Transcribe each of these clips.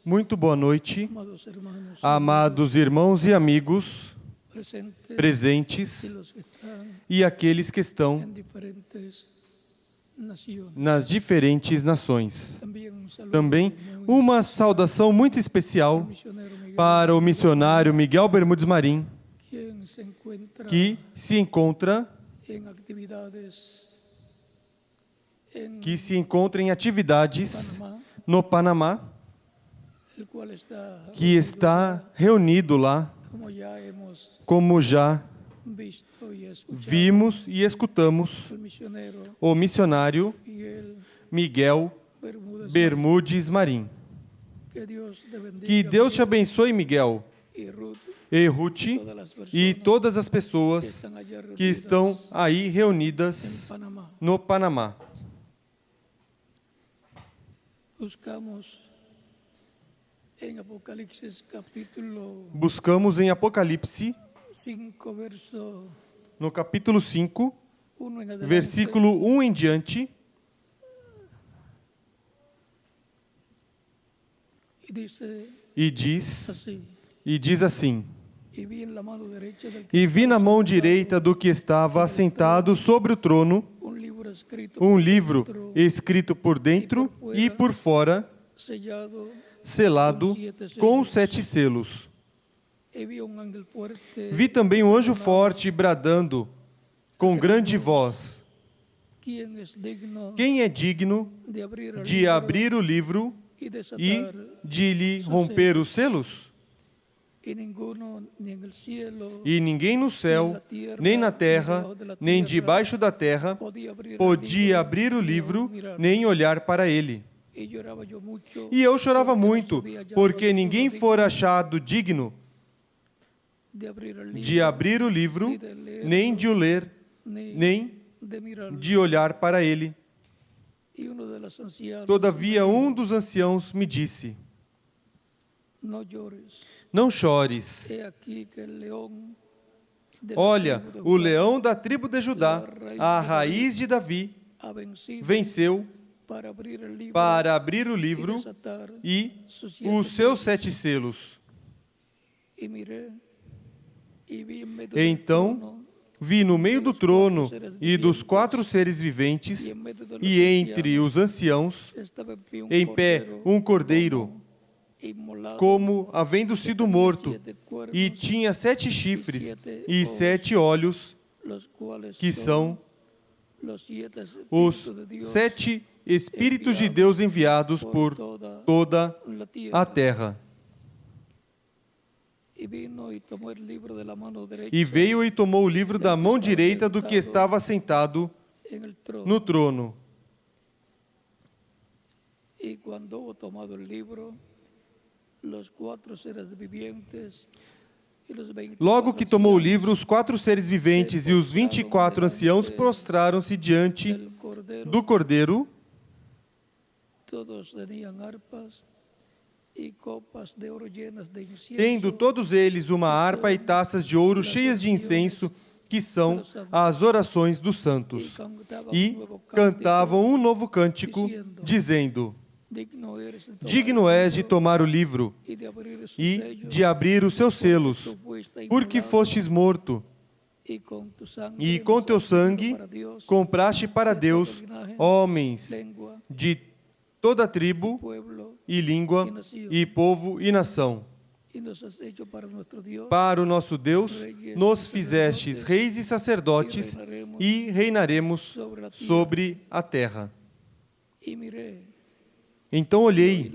Muito boa noite, amados irmãos e amigos presentes e aqueles que estão nas diferentes nações. Também uma saudação muito especial para o missionário Miguel Bermudes Marim, que se encontra em atividades no Panamá, que está reunido lá, como já vimos e escutamos, o missionário Miguel Bermudes Marim. Que Deus te abençoe, Miguel, e Ruth, e todas as pessoas que estão aí reunidas no Panamá. Buscamos em Apocalipse, no capítulo 5, versículo 1 em diante, e diz assim: E vi na mão direita do que estava assentado sobre o trono um livro escrito por dentro e por fora, selado com 7 selos. Vi também um anjo forte bradando com grande voz: Quem é digno de abrir o livro e de lhe romper os selos? E ninguém no céu, nem na terra, nem debaixo da terra, podia abrir o livro, nem olhar para ele. E eu chorava muito, porque ninguém fora achado digno de abrir o livro, nem de o ler, nem de olhar para ele. Todavia um dos anciãos me disse: Não chores. Olha, o leão da tribo de Judá, a raiz de Davi, venceu para abrir o livro e os seus 7 selos. Então vi no meio do trono e dos 4 seres viventes, e entre os anciãos, em pé um cordeiro, como havendo sido morto, e tinha 7 chifres e 7 olhos, que são os 7 Espíritos de Deus enviados por toda a terra. E veio e tomou o livro da mão direita do que estava sentado no trono. Logo que tomou o livro, os 4 seres viventes e os 24 anciãos prostraram-se diante do Cordeiro, tendo todos eles uma harpa e taças de ouro cheias de incenso, que são as orações dos santos. E cantavam um novo cântico, dizendo: Digno és de tomar o livro e de abrir os seus selos, porque fostes morto, e com teu sangue compraste para Deus homens de toda tribo e língua e povo e nação. Para o nosso Deus nos fizestes reis e sacerdotes, e reinaremos sobre a terra. Então olhei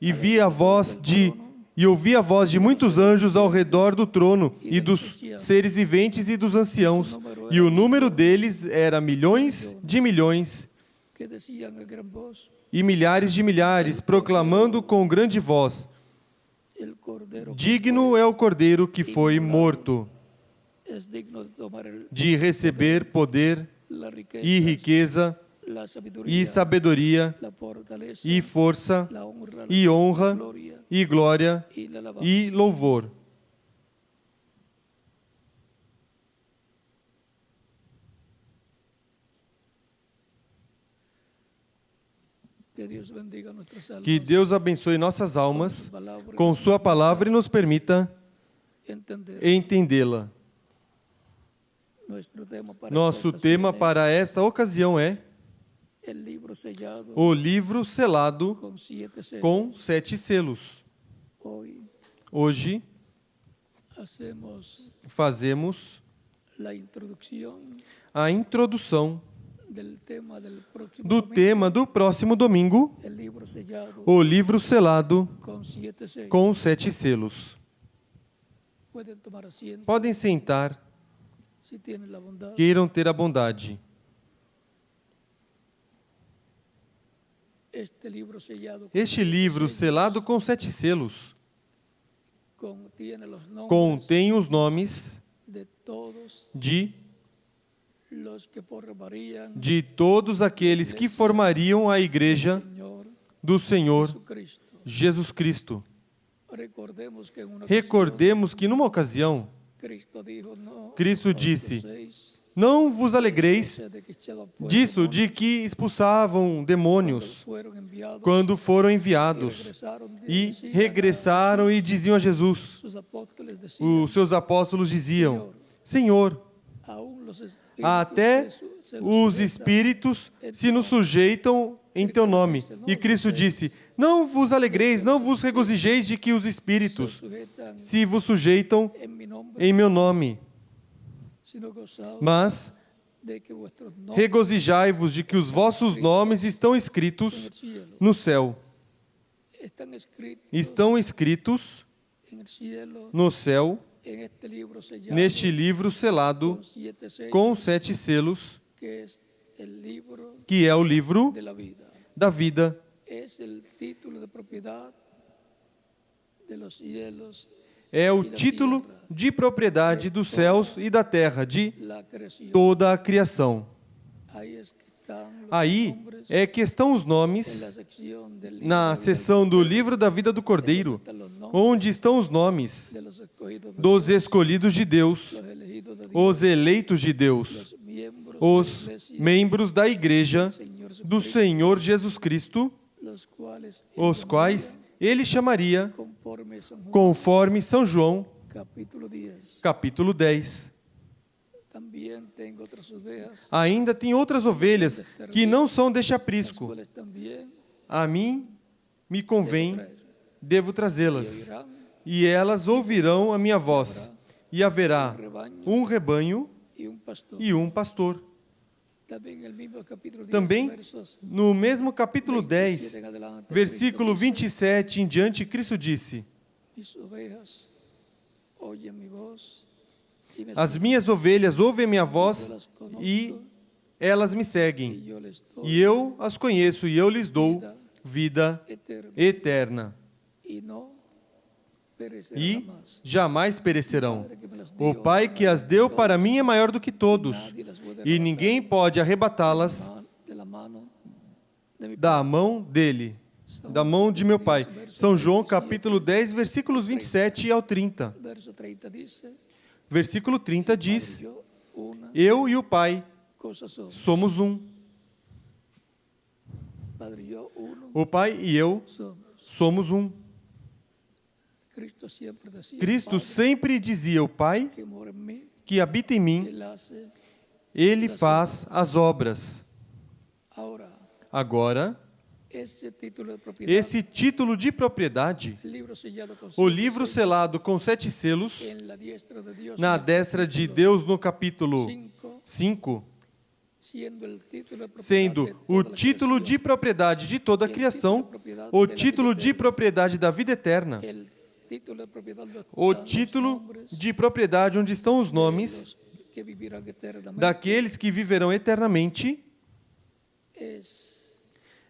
e ouvi a voz de muitos anjos ao redor do trono, e dos seres viventes e dos anciãos, e o número deles era milhões de milhões e milhares de milhares, proclamando com grande voz: Digno é o Cordeiro que foi morto, de receber poder e riqueza, e sabedoria, e força, e honra, e glória, e louvor. Que Dios bendiga nuestras almas. Que Deus abençoe nossas almas Su palabra, com Sua palavra e nos permita entender. entendê-la. Nuestro tema para Nosso esta tema ocasión para esta ocasião é es el libro sellado o livro selado con 7 sellos. com 7 selos. Hoy Hoje fazemos la introducción a introdução del tema del próximo do domingo. tema do próximo domingo, El libro sellado o livro selado con 7 sellos. com 7 selos. Pueden tomar asiento Podem sentar, si tienen la bondad. queiram ter a bondade. Este libro sellado con Este 7 livro sellos selado com 7 selos contiene los nombres contém os nomes de todos de los que formarían todos aqueles que formariam a igreja Señor do Senhor Jesucristo. Jesus Cristo. Recordemos que en una Recordemos que numa ocasião, Cristo dijo, no, Cristo os disse, goceis, não vos alegreis de que echaban fuera disso, demonios, de que expulsavam demônios fueron enviados quando foram y enviados regresaron, e decían regressaram e diziam a Jesus. sus apóstoles decían, Os seus apóstolos diziam: Senhor, aún los espíritus até se os sujeitan espíritos se nos sujeitam em teu nome. E Cristo disse: Não vos alegreis, não vos regozijeis de que os espíritos sujetan se vos sujeitam en mi nombre, em meu nome, sino gozaos mas de que vuestros nombres regozijai-vos de que os vossos nomes estão en escritos el cielo no céu. están escritos Estão escritos en el cielo no céu, en este libro sellado neste livro selado con 7 sellos, com 7 selos, que es el libro que é o livro de la vida. da vida. Es el título de propiedad de los cielos, É o título de propriedade dos céus e da terra, de la creación. toda a criação. Ahí es que están los Aí nombres é que estão os en nomes la sección del libro na seção do livro da vida do Cordeiro, están los nombres onde estão os nomes de los escogidos de dos escolhidos de Deus, los elegidos de Dios, os eleitos de Deus, los miembros os de la iglesia membros da igreja del Señor do Jesucristo, Senhor Jesus Cristo, los cuales os quais ele chamaria, conforme San Juan, conforme São João, capítulo 10. capítulo 10. También tengo otras ovejas, Ainda tem outras ovelhas que não são deste las aprisco. cuales también A mim me convém, traer, devo y trazê-las, oirán e elas ouvirão a minha voz, e haverá rebaño um rebanho y un pastor. e um pastor. También el mismo capítulo 10, Também, versos no mesmo capítulo 27 10, en adelante, versículo Cristo dice, 27 em diante, Cristo disse: mis ovejas oyen mi voz y me As siguen, minhas ovelhas ouvem a minha yo voz las conozco, e elas me y seguem. yo les doy E eu as conheço e eu lhes dou vida eterna eterna. y no perecerán E jamás. jamais perecerão. Padre que me las O dio, Pai que as deu para mim é maior do que todos, nadie las puede e ninguém pode arrebatá-las de la mano de mi da mão dele, da mão de meu Pai. São João capítulo 10, versículos 27 ao 30. verso 30 dice, Versículo 30 diz: yo una Eu e o Pai cosa somos. somos um. Padre, yo uno O Pai e eu somos. somos um. Cristo siempre decía, Cristo Padre sempre dizia: O Pai que mora en mí, que habita em mim, Él hace. Ele faz as obras. Ahora, Agora, ese título de propiedad, esse título de propriedade, el libro sellado con o siete livro sellos, selado com 7 selos, en la diestra de Dios, na en el destra de capítulo Deus, no capítulo 5, 5, siendo el título de propiedad sendo de o toda la título creación, de propriedade de toda a criação, o título de propriedade da vida eterna, el título de propiedad de o todos los título nombres de propriedade onde estão os nomes de los que vivirán eternamente, daqueles que viverão eternamente, es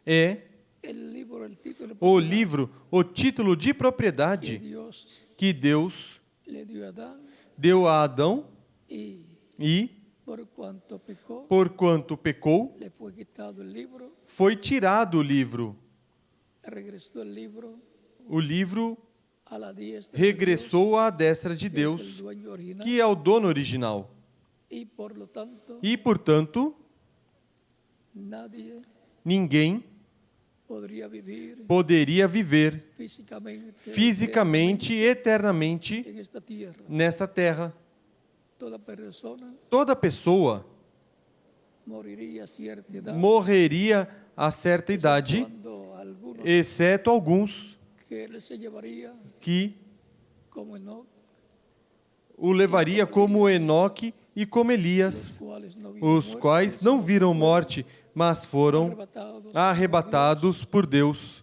é el libro, el título de o propiedad livro, o título de que propriedade Dios que Deus le dio a Adán, deu a Adão y e, por cuanto pecó, porquanto pecou, le fue quitado el libro, foi tirado o livro. regresó el libro O livro a la diestra de regressou à destra de Dios, que es el Deus, dueño original, que é o dono original. y por lo tanto E, portanto, nadie ninguém poderia viver fisicamente e eternamente en esta tierra. nesta terra. Toda persona Toda pessoa moriría a cierta edad, morreria a certa idade, cuando algunos exceto alguns que él se llevaría que como Enoc, o levaria como Enoque e como Elias, cuales no vieron os muerte, quais não viram morte, mas foram arrebatados. arrebatados por Deus.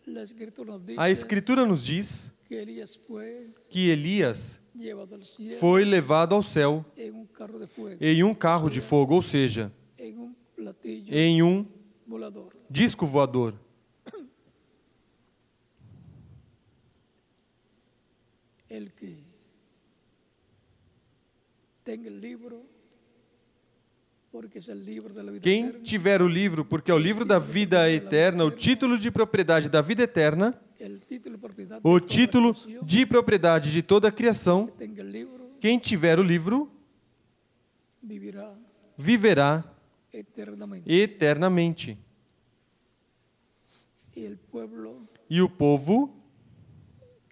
La Escritura nos dice A Escritura nos diz que Elías fue que Elias llevado al cielo foi levado ao céu en un carro de fuego, em um carro de fogo, ou seja, en un platillo em um volador. disco voador. El que tenga el libro, porque es el libro de la vida Quem eterna, tiver o livro, porque é o livro da vida eterna, o título de propriedade da vida eterna, el título de propiedad o de toda título creación, de propriedade de toda a criação, que tenga el libro, quem tiver o livro vivirá viverá eternamente. eternamente. Y el pueblo E o povo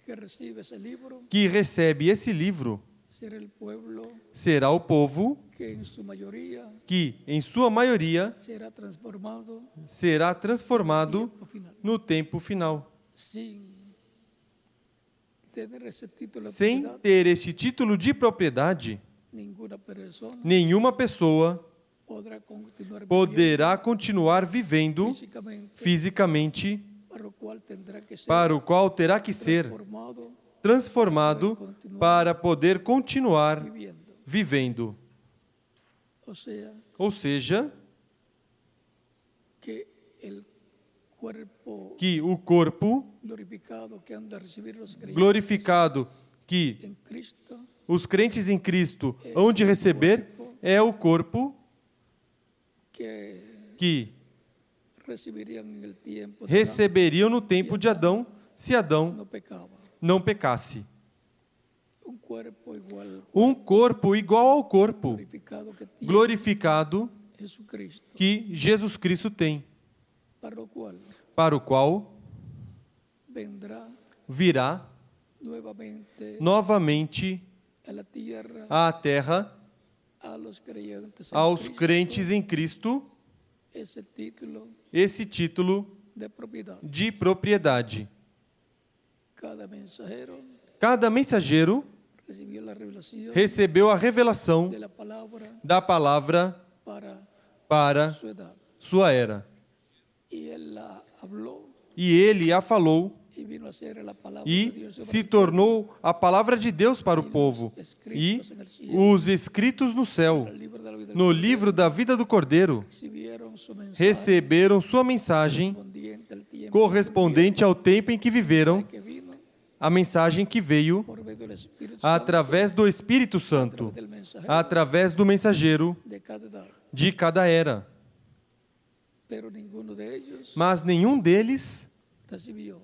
que recibe ese libro que recebe esse livro será el pueblo será o povo que en su mayoría que, em sua maioria, será transformado será transformado al final. no tempo final. Sin tener ese título de Sem propiedad, ter esse título de propriedade, ninguna persona nenhuma pessoa poderá continuar vivendo físicamente, fisicamente, para o qual terá que ser para o qual terá que ser transformado para poder continuar vivendo. Ou seja, que el cuerpo que o corpo glorificado que han de recibir los creyentes glorificado que en Cristo os crentes em Cristo hão de receber é o corpo que recibiriam en el tiempo de receberiam no tempo de Adão, se Adán, Adão no pecaba. não pecasse. Un cuerpo igual Um corpo igual ao corpo glorificado que tiene glorificado Jesucristo, que Jesus Cristo tem, para o qual virá nuevamente novamente a la tierra à terra a los creyentes en aos Cristo, crentes em Cristo ese título esse título de propiedad. de propriedade. Cada mensajeiro Cada mensageiro recibió la revelación recebeu a revelação de la palabra da palavra para para su edad. sua era. Y él la habló E ele a falou y vino a ser la palabra de e Dios sobre se el tornou a palavra de Deus para o povo. E os escritos no céu, libro de la vida no livro da vida do Cordeiro, recibieron su mensaje receberam sua mensagem correspondiente al tiempo correspondente ao tempo em que viveram, que vino a mensagem que veio por medio del Espíritu através do Espírito Santo, Santo, del mensajero através do mensageiro de cada edad. de cada era. Pero ninguno de ellos Mas nenhum deles recibió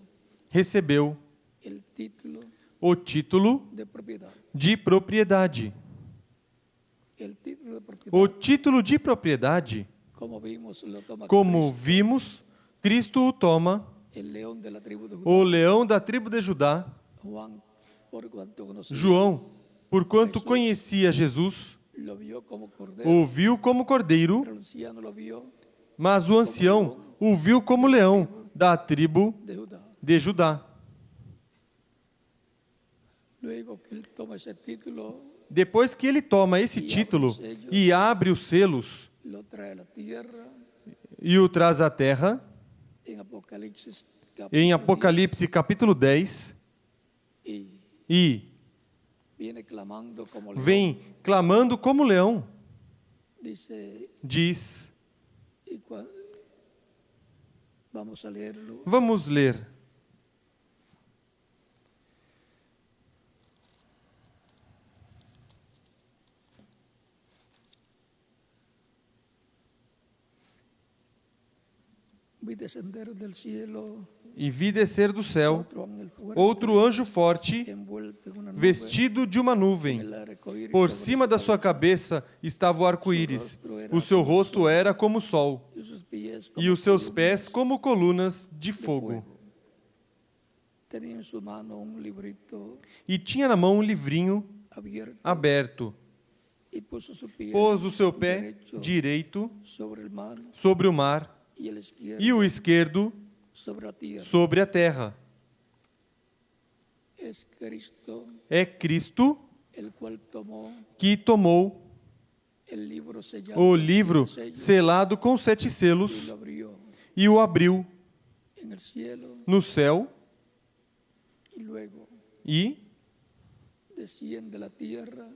recebeu el título o título de propiedad. de propriedade. El título de propiedad, O título de propriedade, como vimos, lo toma como Cristo, vimos, Cristo o toma, el león de la tribu de Judá, o leão da tribo de Judá, Juan, por cuanto conocía, João, porquanto conhecia Jesus, lo vio como cordero, o viu como cordeiro, pero el anciano lo vio mas o ancião o viu como leão da tribo de Judá. de Judá. Luego que él toma ese título, Depois que ele toma esse título e abre os selos lo trae a la tierra e o traz à terra, en Apocalipsis em Apocalipse capítulo 10, 10, e viene clamando como león. vem clamando como leão, Dice, diz, y vamos a leerlo. vamos ler. Vi descender del cielo E vi descer do céu otro ángel fuerte, outro anjo forte, envuelto en una nube, vestido de uma nuvem. el arco iris Por sobre cima su da sua cabeza, cabeça estava o arco-íris. O seu rosto era como o sol, pies e como os seus columnas pés como colunas de de fogo. fuego. Tenía en su mano un librito E tinha na mão um livrinho abierto aberto. y puso su pie Pôs o seu pé derecho direito sobre el mar sobre o mar y el izquierdo e o esquerdo sobre la tierra. sobre a terra. Es Cristo É Cristo el cual tomó que tomou el libro sellado o con livro 7 sellos selado com 7 y selos lo abrió e o abriu en el cielo no céu y luego e, desciende la tierra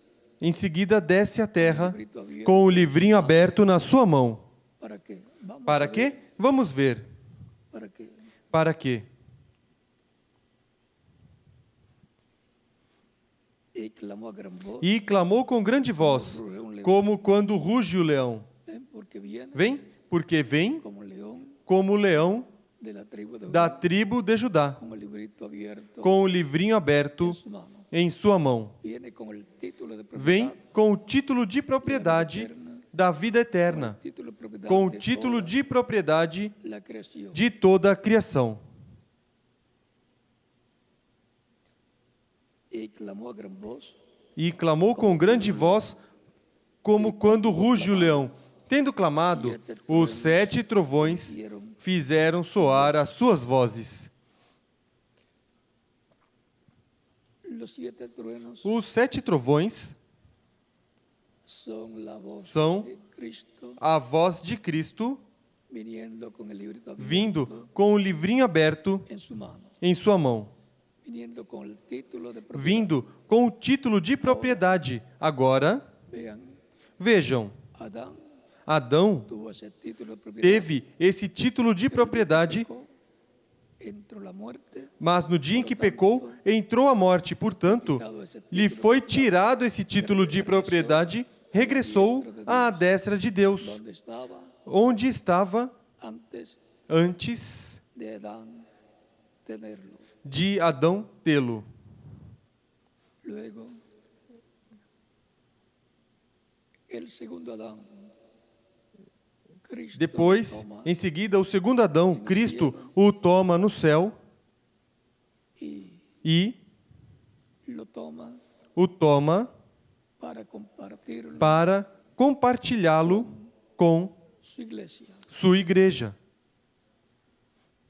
em seguida, desce à terra librito abierto. com o livrinho aberto na sua mão. ¿Para qué? Vamos Para a ver. quê? Vamos ver. ¿Para qué? Para quê? Y clamó a gran voz. E clamou com grande voz, como quando ruge o leão. Ven, porque viene Vem, porque vem como león como o leão de la tribu de da Judá, tribo de Judá, con el librito abierto com o livrinho aberto en su mano. em sua mão. Viene con el título de Vem propiedad, com o título de propriedade da vida eterna, título de propiedad com o de título toda de propriedade la creación. de toda a criação. Y clamó a gran voz. E clamou com grande voz, como quando ruge o leão. Tendo clamado, os 7 trovões fizeram soar as suas vozes. Los 7 truenos Os 7 trovões son la voz são de Cristo a voz de Cristo viniendo con el librito abierto vindo com o livrinho aberto en su mano, em sua mão. viniendo con el título de propiedad. Vindo com o título de propriedade. Agora, Vean, vejam, Adán Adão tuvo ese título de propiedad. teve esse título de propriedade, Entró la muerte, mas no dia em que pecou, entrou a morte. Portanto, lhe foi tirado esse título de propriedade, regressou à destra de Deus, donde estaba onde estava antes antes de Adán tenerlo. de Adão tê-lo. Luego, el segundo Adán, Cristo, Depois, toma em seguida, o segundo Adão, Cristo, o toma no céu e lo toma o toma para compartirlo para compartilhá-lo com su iglesia, sua igreja,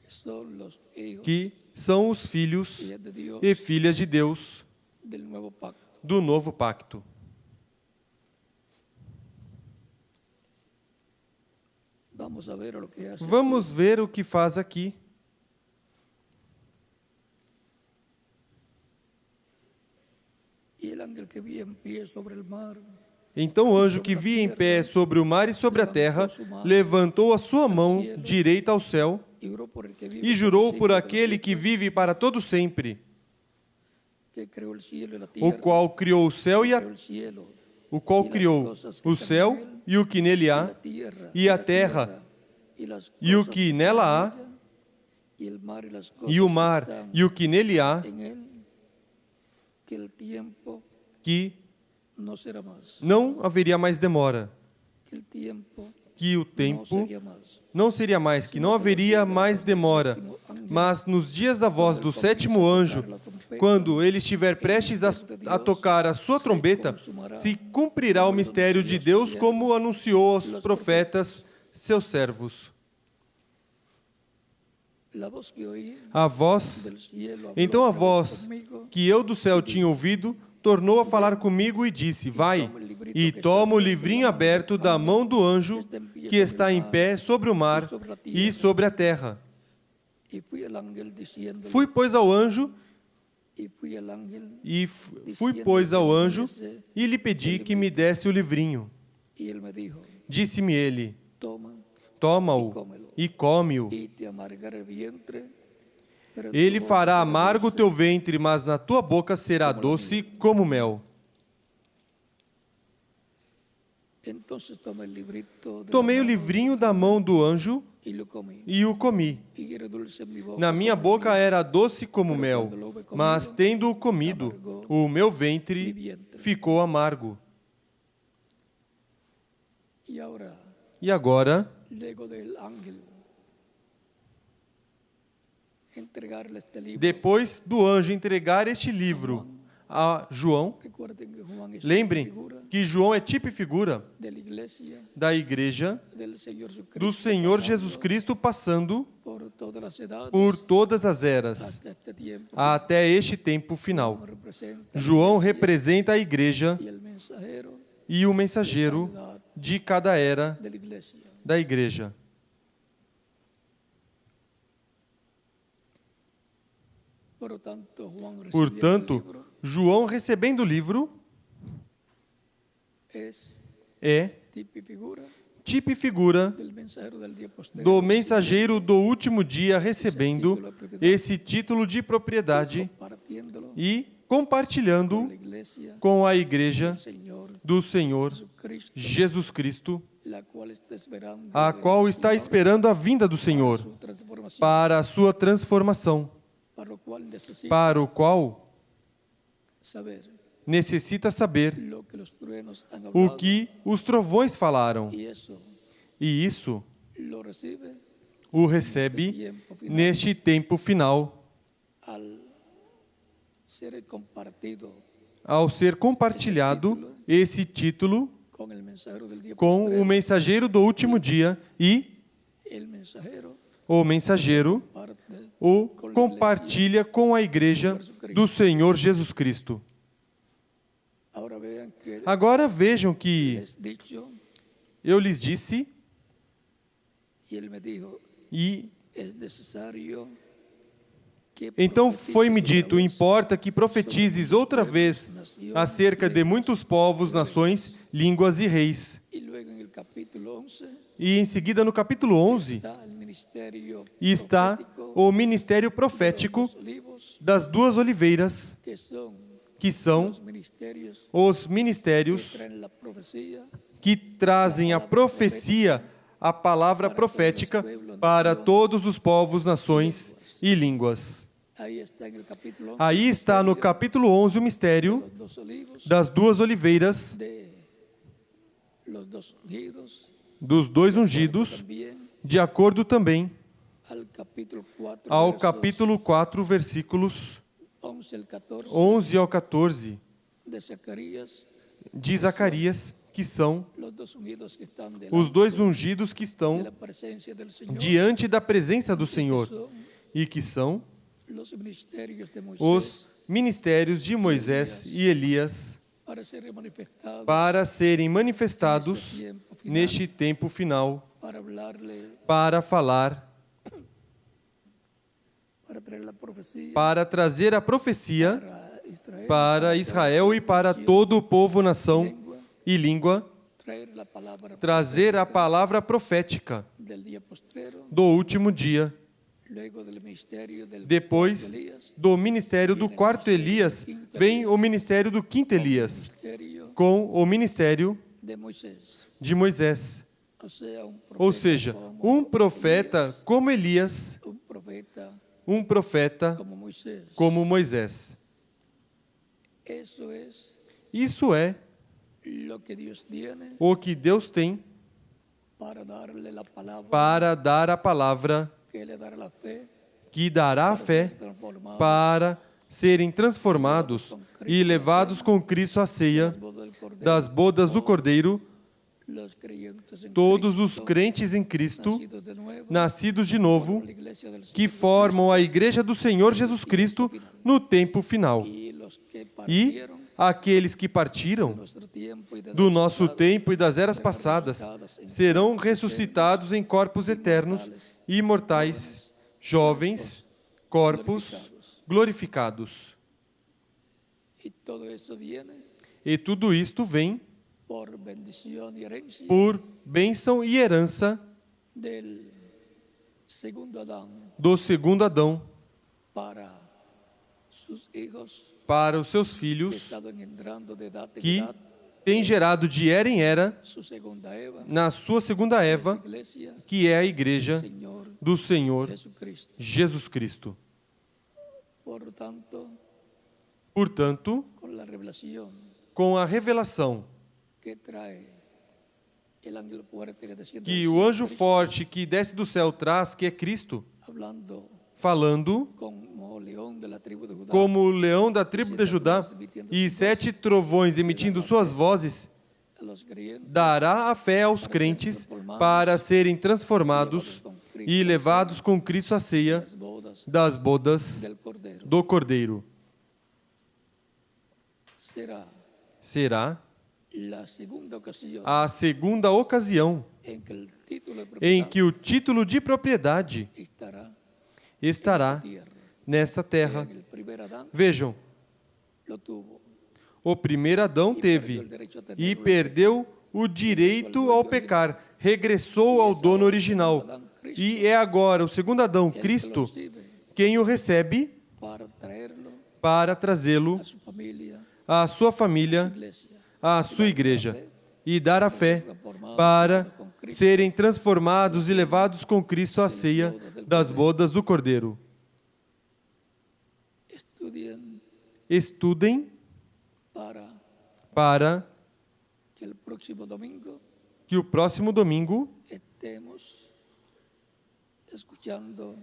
que son los hijos que são os filhos hijas de Dios e filhas de Deus del nuevo pacto. do novo pacto. Vamos a ver lo que hace. Vamos ver o que faz aqui. Y el ángel que vi en pie sobre el mar Então o anjo que via em pé sobre o mar e sobre a terra levantou a sua mão direita ao céu y juró por el que vive e jurou por aquele que vive para todo sempre, que creó el cielo y la o tierra, qual criou o céu e creó el cielo o qual criou o céu e o que nele y há, la tierra e a terra y las e o cosas que están nela en há, ella, y el mar y las e cosas o que mar están e o que nele há, en él, que el tiempo que no será más, não haveria mais demora, que el tiempo que o no tempo sería más. não seria mais, que não haveria mais demora, mas nos dias da voz do sétimo anjo, quando ele estiver prestes a tocar a sua trombeta, se cumprirá o mistério de Deus como anunciou aos profetas, seus servos. La voz que oí A voz, del cielo habló então a otra vez voz conmigo, que eu do céu tinha ouvido, tornou a falar comigo e disse: Vai e toma o livrinho aberto da mão do anjo que está em pé sobre o mar e sobre a terra. y fui al ángel diciendo, Fui, pois, ao anjo y e lhe pedi que me desse o livrinho. y él me dijo, Disse-me ele: toma Toma-o e come-o. y te amargará el vientre, pero en tu Ele boca fará será amargo o dulce. teu ventre, mas na tua boca será doce como mel. Entonces tomé el librito de Tomei la o mano livrinho da mão do anjo y lo comí. e o comi. Y era dulce en mi boca Na minha como boca miel. era doce como mel, mas tendo-o comido, o meu ventre ficou amargo. Y ahora E agora, luego del ángel entregarle este libro. Depois do anjo entregar este livro a João, Recuerden que Juan es lembrem figura que João é tipo e figura de la iglesia da igreja del Señor Jesucristo, do Senhor pasando Jesus Cristo passando por todas las edades por todas as eras hasta este tiempo. até este tempo final. Juan representa João la iglesia representa a igreja y el mensajero e o mensageiro de cada era de la iglesia. da igreja. Portanto, Juan recibiendo el Portanto, libro João recebendo o livro es é tipo y figura tipo e figura del mensajero del día posterior. do mensageiro do último dia recebendo esse título de propriedade Compartiéndolo e con compartilhando la iglesia com a igreja del Señor do Senhor Jesucristo, Jesus Cristo, la cual está esperando a qual está esperando a vinda do Senhor su transformación, para a sua transformação, para lo cual necesita para o qual saber necessita saber lo que los truenos han o hablado, que os trovões falaram. y eso E isso lo recibe o recebe neste tempo final, al ser compartido ao ser compartilhado esse título con el mensajero del día com postrero. o mensageiro do último dia e El mensajero o mensageiro parte o compartilha com a igreja do Senhor Jesus Cristo. Ahora vean que Agora vejam que les dicho, eu lhes disse y él me dijo, e es necesario que então profetices foi-me otra dito, vez importa que profetizes outra vez acerca de muitos povos, nações, línguas e reis. Y luego en el capítulo 11 E em seguida, no capítulo 11, está el ministerio está profético o ministério de profético los olivos, das duas oliveiras, que são que são los ministerios os que ministérios traen la profecía que trazem a profecia, a palavra profética para todos os povos, nações e línguas. Ahí está en el capítulo 11 Aí está no capítulo 11 o mistério los dos olivos, das duas oliveiras, de los dos ungidos, dos dois ungidos, también de acordo também al capítulo 4, ao versos capítulo 4, versículos 11 al 14 11 ao 14 de Zacarías, de Zacarias, que são los dos ungidos que están delante os dois ungidos que de estão la presencia del Señor, diante da presença do Senhor que son e que são los ministerios de Moisés os ministérios de Moisés e Elias para ser manifestados, para serem manifestados tiempo final, neste tempo final, para hablarle, para falar, para traer la profecía para trazer a profecia para Israel, para Israel e para todo o povo, nação lengua, e língua, traer la palabra trazer a palavra profética del día postrero, do último dia. luego del ministerio del Depois cuarto Elías, do ministério do quarto Elias, vem o ministério do quinto Elias, ministerio com o ministério de Moisés. de Moisés. O sea, un profeta Ou seja, como um profeta Elías, como Elias, un profeta um profeta como Moisés. como Moisés. Eso es Isso é lo que Dios tiene o que Deus tem para darle la palabra para dar a palavra que le dará la fe que dará a para fé ser transformado para serem transformados e levados com Cristo à ceia das bodas das bodas del Cordero, do Cordeiro, los creyentes en todos os Cristo, crentes em Cristo, nacidos de nuevo, nascidos de novo, la iglesia del que Señor formam a igreja do Senhor Jesus Cristo no tempo final. y los que E partieron aqueles que partiram nuestro tiempo y de do nuestros nosso pecados, tempo e das eras passadas serão ressuscitados em corpos eternos, imortais, jovens, corpos glorificados. y todo eso viene E tudo isto vem por bendición y herencia por bênção e herança del segundo Adán do segundo Adão para sus hijos para os seus que filhos, estaban entrando de edad en que edad, tem gerado de era em era su segunda Eva, na sua segunda Eva, iglesia, que é a igreja Señor do Senhor Jesucristo. Jesus Cristo. Por lo tanto, Portanto, con la revelación com a revelação que trae el ángel fuerte que desciende que del o cielo, anjo forte que desce do céu traz, que é Cristo, hablando falando como león de la tribu de Judá, como o leão da tribo de Judá, e 7 trovões emitindo suas vozes, a los creyentes dará a fé aos crentes para serem transformados e levados com Cristo à ceia las bodas das bodas del Cordero. do Cordeiro. Será Será la segunda ocasión a segunda ocasião en que el título de em propiedad que o título de propriedade estará estará en la tierra. nesta terra. El primer Adán Vejam, lo tuvo o primeiro Adão teve e perdeu o direito ao pecar, regressou ao dono original. E é agora o segundo Adão, el que lo Cristo, recibe quem o recebe para traerlo para trazê-lo a su familia, à sua família, iglesia. à sua igreja, e dar a fé para serem transformados e levados com Cristo à ceia das bodas do Cordeiro. Estudem para que el próximo domingo que o próximo domingo estemos escuchando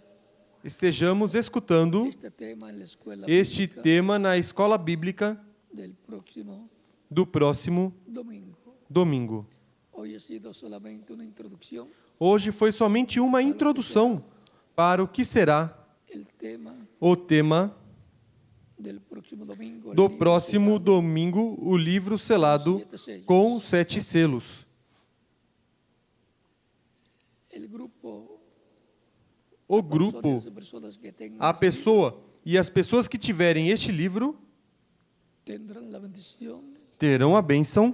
estejamos escutando este tema en la escuela este bíblica tema na escola bíblica del próximo do próximo domingo. domingo. Hoy ha sido solamente una introducción. Hoje foi somente uma introdução para o que será El tema o tema del próximo domingo, el do libro próximo sellado, domingo, o livro selado com 7 selos. el grupo, O grupo, de personas que tengan a ese pessoa e as pessoas que tiverem este livro libro, tendrán la bendición terão a bênção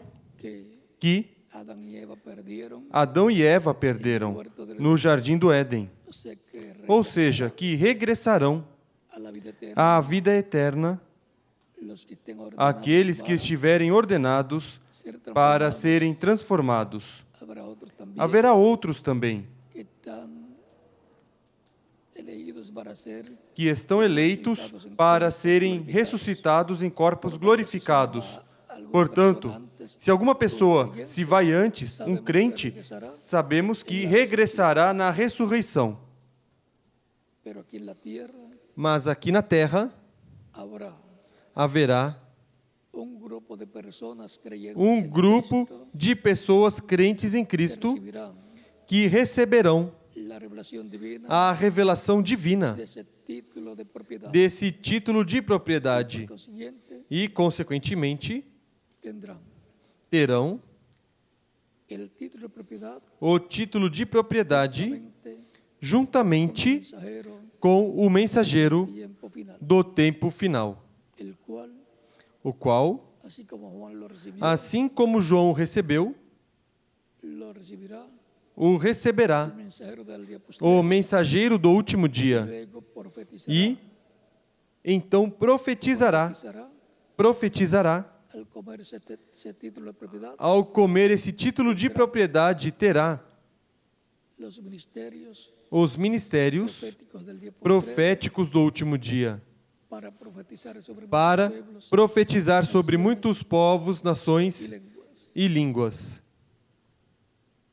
que Adán y Eva perdieron, Adão e Eva perderam no Jardim do Éden. o sea que Ou seja, que regressarão a la vida eterna, à vida eterna los que estén ordenados aqueles que para estiverem ordenados ser para transformados. serem transformados. Habrá otros también Haverá outros também que están elegidos para ser que estão eleitos para serem ressuscitados em corpos glorificados. Portanto, se alguma pessoa se vai antes, um crente, sabemos que regressará na ressurreição. pero aquí en la tierra Mas aqui na terra habrá haverá un grupo de personas creyentes um en grupo Cristo de pessoas crentes em que Cristo recibirán que receberão la revelación divina a revelação divina de ese título de propiedad. desse título de propriedade Por consiguiente, e, consequentemente, tendrán terão el título de propiedad o título de propriedade juntamente juntamente mensajero com o mensageiro tiempo final, do tempo final, el cual, o qual, así como Juan lo recibió, assim como João recebeu, lo recibirá o el receberá mensajero del día o posterior, mensageiro do último dia, luego profetizará, e então profetizará al comer ese título de propiedad, ao comer esse título de propriedade, terá los ministerios os ministérios proféticos del día posterior proféticos do último dia, para profetizar sobre para muchos pueblos profetizar sobre muitos povos, y nações lenguas. e línguas.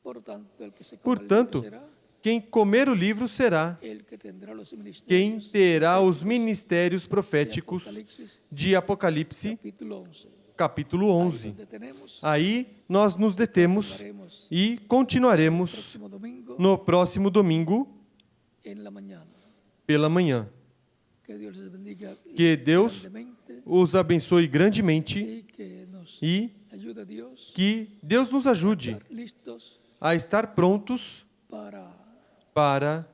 Por tanto, el que se coma el Portanto, libro será quem comer o livro será el que tendrá los quem ministerios terá os ministérios de proféticos Apocalipsis, de Apocalipse, capítulo 11. capítulo Ahí 11. donde tenemos, Aí nós nos detemos haremos e continuaremos próximo domingo no próximo domingo en la mañana. pela manhã. Que Dios les bendiga Que Deus grandemente os abençoe grandemente y que nos e ayude Dios que Deus nos a ajude estar listos a estar prontos para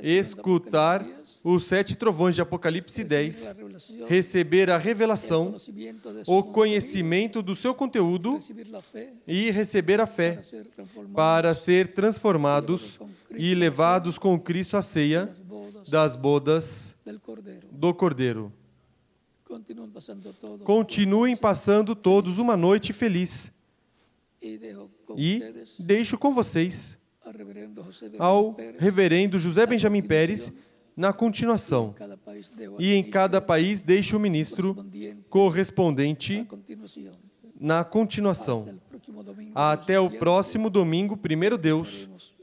escutar os 7 trovões de Apocalipse 10, receber a revelação, o conhecimento do seu conteúdo e receber a fé para ser transformados e levados com Cristo à ceia das bodas do Cordeiro. Continuem passando todos uma noite feliz. E deixo com vocês ao reverendo José Benjamin Pérez na continuação. E em cada país deixe o ministro correspondente na continuação. domingo, até o próximo domingo, primeiro Deus, estaremos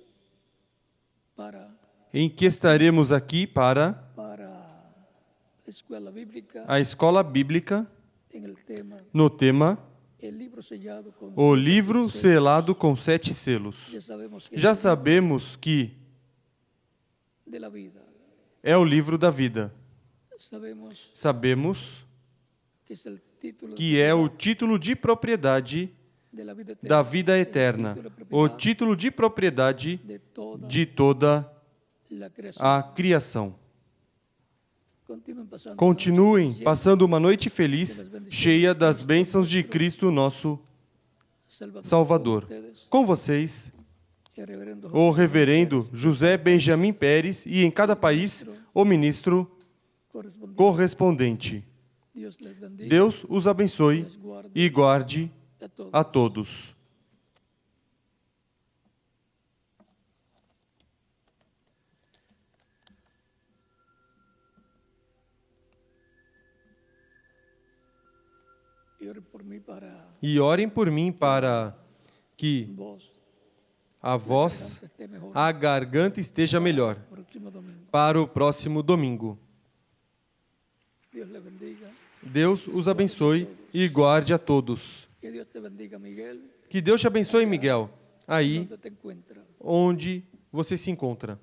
para em que estaremos aqui para a escuela bíblica a escola bíblica en el tema no tema el libro sellado con O 7 livro selos. selado com 7 selos. Já sabemos que de la vida. é o livro da vida. Sabemos Sabemos que é o título de propriedade da vida eterna, o título de propriedade de toda a criação. Continuem passando uma noite feliz, cheia das bênçãos de Cristo, nosso Salvador. Com vocês, o reverendo José Benjamin Pérez e, em cada país, o ministro correspondente. Deus os abençoe e guarde a todos. E orem por mim para que a voz, a garganta esteja melhor para o próximo domingo. Deus os abençoe e guarde a todos. Que Deus te abençoe, Miguel, aí onde você se encontra.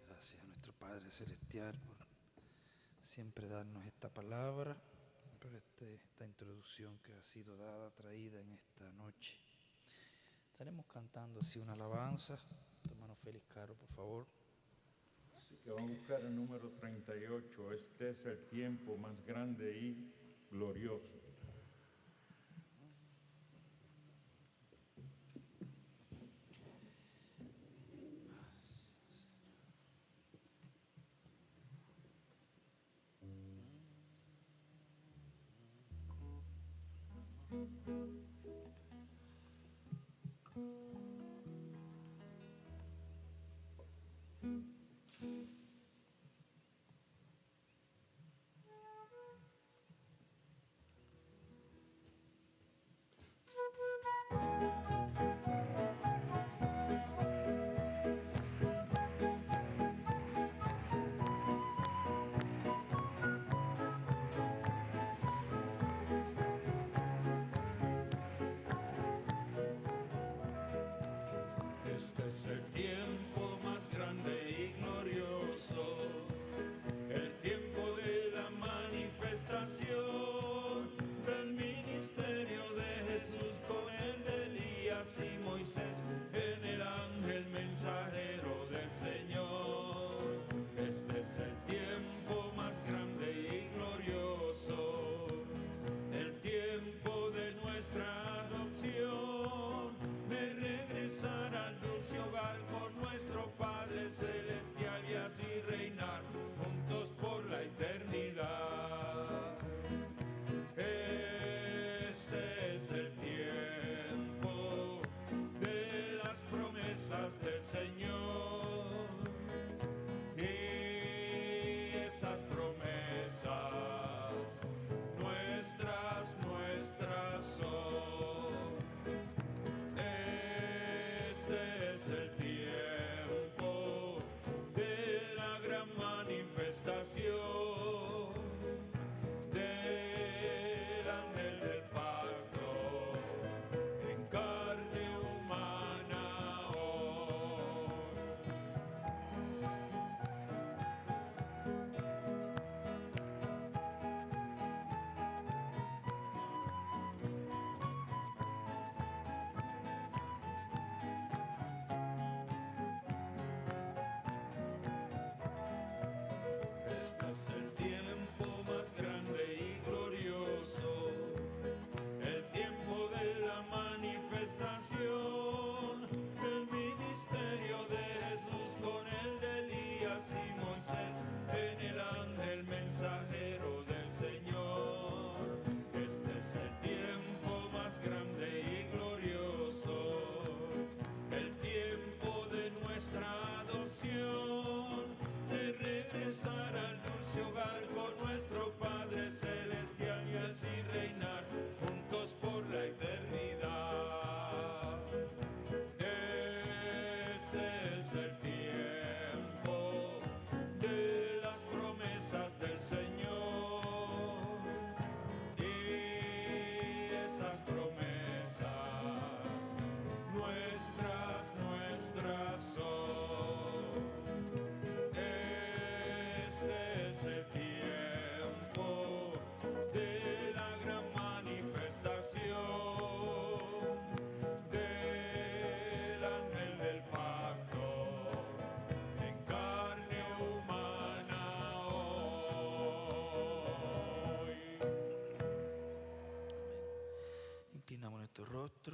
Gracias a nuestro Padre Celestial por siempre darnos esta palabra, por esta introducción que ha sido dada, traída en esta noche. Estaremos cantando así una alabanza. Hermano Félix Caro, por favor. Así que vamos a buscar el número 38. Este es el tiempo más grande y glorioso. Este es el tiempo más grande y glorioso, el tiempo de la manifestación del ministerio de Jesús con el de Elías y Moisés en el ángel mensajero del Señor. Este es el tiempo más grande y glorioso, el tiempo de nuestra adopción, de regresar al dulce hogar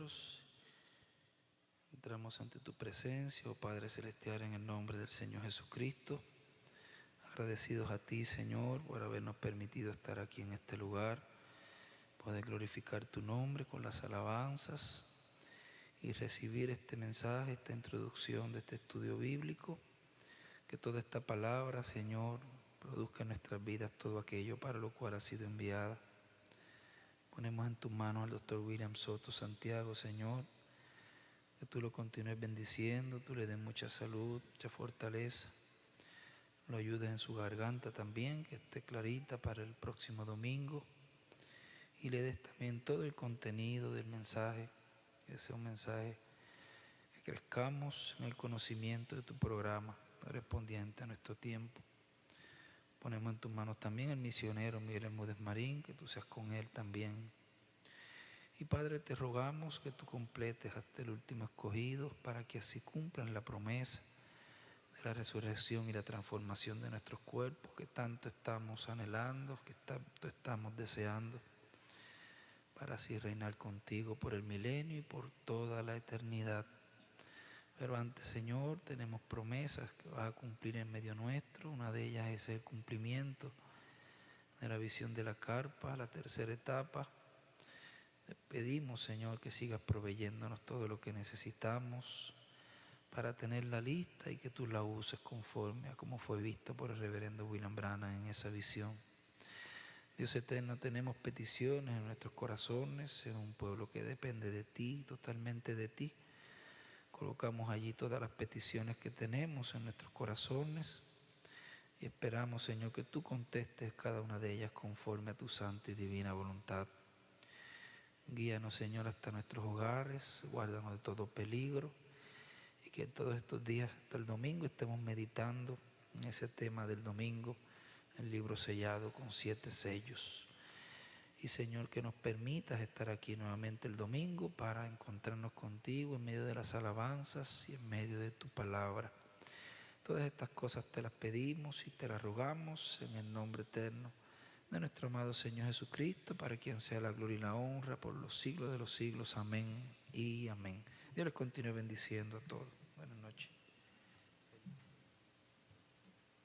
nosotros. Entramos ante tu presencia, oh Padre Celestial, en el nombre del Señor Jesucristo. Agradecidos a ti, Señor, por habernos permitido estar aquí en este lugar, poder glorificar tu nombre con las alabanzas y recibir este mensaje, esta introducción de este estudio bíblico. Que toda esta palabra, Señor, produzca en nuestras vidas todo aquello para lo cual ha sido enviada. Ponemos en tus manos al doctor William Soto Santiago, Señor, que tú lo continúes bendiciendo, tú le des mucha salud, mucha fortaleza, lo ayudes en su garganta también, que esté clarita para el próximo domingo, y le des también todo el contenido del mensaje, que sea un mensaje que crezcamos en el conocimiento de tu programa, correspondiente a nuestro tiempo. Ponemos en tus manos también al misionero Miguel Hermúdez Marín, que tú seas con él también. Y Padre, te rogamos que tú completes hasta el último escogido para que así cumplan la promesa de la resurrección y la transformación de nuestros cuerpos que tanto estamos anhelando, que tanto estamos deseando, para así reinar contigo por el milenio y por toda la eternidad. Pero antes, Señor, tenemos promesas que vas a cumplir en medio nuestro. Una de ellas es el cumplimiento de la visión de la carpa, la tercera etapa. Te pedimos, Señor, que sigas proveyéndonos todo lo que necesitamos para tenerla lista y que tú la uses conforme a como fue visto por el reverendo William Branham en esa visión. Dios eterno, tenemos peticiones en nuestros corazones, en un pueblo que depende de ti, totalmente de ti. Colocamos allí todas las peticiones que tenemos en nuestros corazones y esperamos, Señor, que tú contestes cada una de ellas conforme a tu santa y divina voluntad. Guíanos, Señor, hasta nuestros hogares, guárdanos de todo peligro y que todos estos días hasta el domingo estemos meditando en ese tema del domingo, el libro sellado con 7 sellos. Y Señor, que nos permitas estar aquí nuevamente el domingo para encontrarnos contigo en medio de las alabanzas y en medio de tu palabra. Todas estas cosas te las pedimos y te las rogamos en el nombre eterno de nuestro amado Señor Jesucristo, para quien sea la gloria y la honra por los siglos de los siglos. Amén y amén. Dios les continúe bendiciendo a todos.